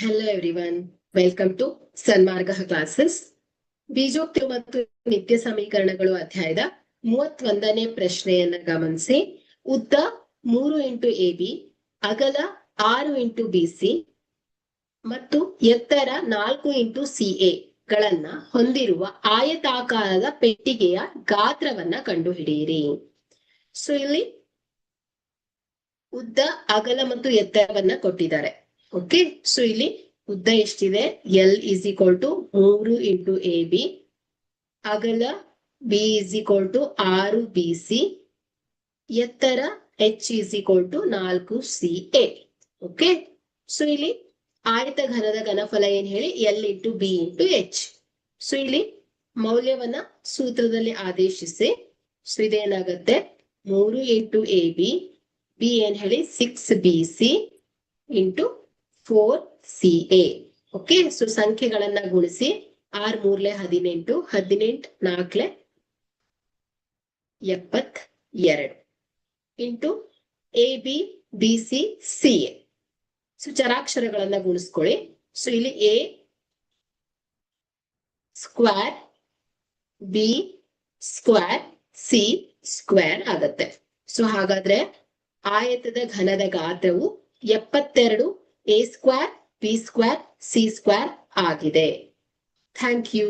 Hello everyone, welcome to Sanmarga classes. ಬೀಜೋಕ್ತಿ ಮತ್ತು ನಿತ್ಯ ಸಮೀಕರಣಗಳು ಅಧ್ಯಾಯದ 31ನೇ ಪ್ರಶ್ನೆಯನ್ನ ಗಮನಿಸಿ. ಉದ್ದ 3 ಇಂಟು AB, ಅಗಲ 6 ಇಂಟು BC ಮತ್ತು ಎತ್ತರ 4 ಇಂಟು CA ಗಳನ್ನ ಹೊಂದಿರುವ ಆಯತಾಕಾರದ ಪೆಟ್ಟಿಗೆಯ ಗಾತ್ರವನ್ನ ಕಂಡುಹಿಡಿಯಿರಿ. ಸೊ ಇಲ್ಲಿ ಉದ್ದ, ಅಗಲ ಮತ್ತು ಎತ್ತರವನ್ನ ಕೊಟ್ಟಿದ್ದಾರೆ. ಓಕೆ, ಸೊ ಇಲ್ಲಿ ಉದ್ದ ಎಷ್ಟಿದೆ? L is equal to 3 into AB, ಅಗಲ B is equal to 6 BC, ಎತ್ತರ H is equal to 4 CA. Okay, so ಇಲ್ಲಿ ಆಯತ ಘನದ ಘನಫಲ ಏನ್ ಹೇಳಿ? L into B into H. So ಇಲ್ಲಿ ಮೌಲ್ಯವನ್ನ ಸೂತ್ರದಲ್ಲಿ ಆದೇಶಿಸಿ. ಸೊ ಇದೇನಾಗತ್ತೆ? 3 ಇಂಟು AB, B ಏನ್ ಹೇಳಿ? 6 BC into 4 CA. Okay, so ಸಂಖ್ಯೆಗಳನ್ನ ಗುಣಿಸಿ. 6 3 18, 18 4 72 into AB BC CA. So ಚರಾಕ್ಷರಗಳನ್ನ ಗುಣಿಸ್ಕೊಳ್ಳಿ. ಸೊ ಇಲ್ಲಿ A square, B square, C square ಆಗತ್ತೆ. ಸೊ ಹಾಗಾದ್ರೆ ಆಯತದ ಘನದ ಗಾತ್ರವು 72 A square, B square, C square ಆಗಿದೆ. Thank you.